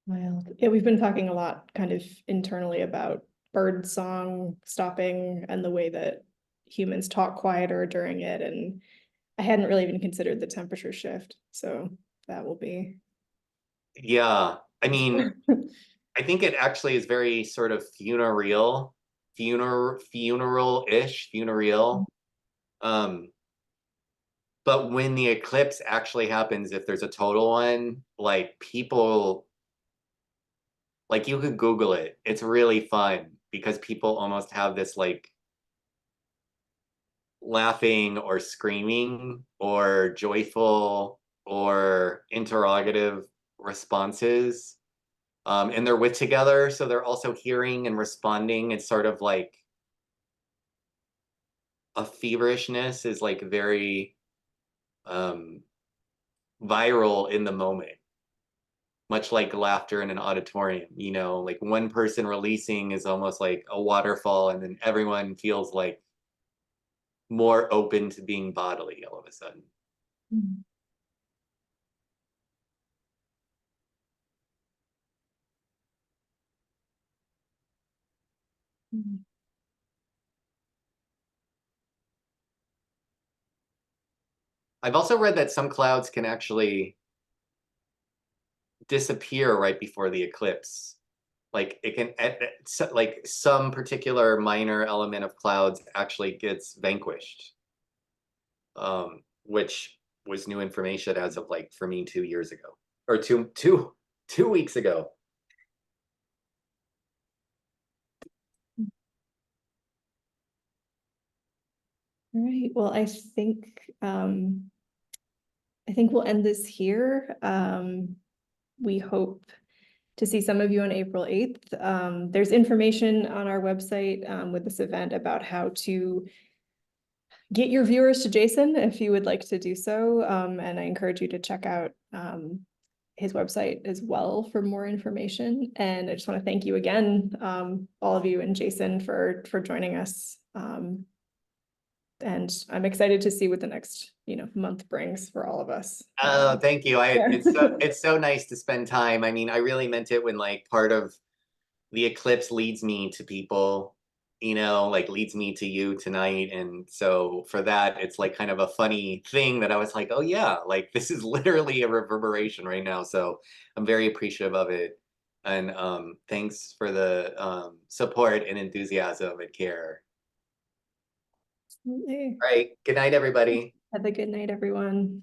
Speaker 1: Well, yeah, we've been talking a lot kind of internally about bird song stopping and the way that humans talk quieter during it. And I hadn't really even considered the temperature shift. So that will be.
Speaker 2: Yeah, I mean, I think it actually is very sort of funereal, funeral-ish, funereal. But when the eclipse actually happens, if there's a total one, like people, like you could Google it. It's really fun because people almost have this like laughing or screaming or joyful or interrogative responses. And they're with together, so they're also hearing and responding. It's sort of like a feverishness is like very viral in the moment, much like laughter in an auditorium. You know, like one person releasing is almost like a waterfall, and then everyone feels like more open to being bodily all of a sudden.
Speaker 1: Mhm. Mhm.
Speaker 2: I've also read that some clouds can actually disappear right before the eclipse. Like it can, like some particular minor element of clouds actually gets vanquished, which was new information as of like for me 2 years ago, or two weeks ago.
Speaker 1: All right. Well, I think we'll end this here. We hope to see some of you on April 8th. There's information on our website with this event about how to get your viewers to Jason if you would like to do so. And I encourage you to check out his website as well for more information. And I just want to thank you again, all of you, and Jason for joining us. And I'm excited to see what the next, month brings for all of us.
Speaker 2: Oh, thank you.
Speaker 1: Yeah.
Speaker 2: It's so nice to spend time. I mean, I really meant it when like part of the eclipse leads me to people, like leads me to you tonight. And so for that, it's like kind of a funny thing that I was like, oh yeah, like this is literally a reverberation right now. So I'm very appreciative of it. And thanks for the support and enthusiasm and care.
Speaker 1: Absolutely.
Speaker 2: All right. Good night, everybody.
Speaker 1: Have a good night, everyone.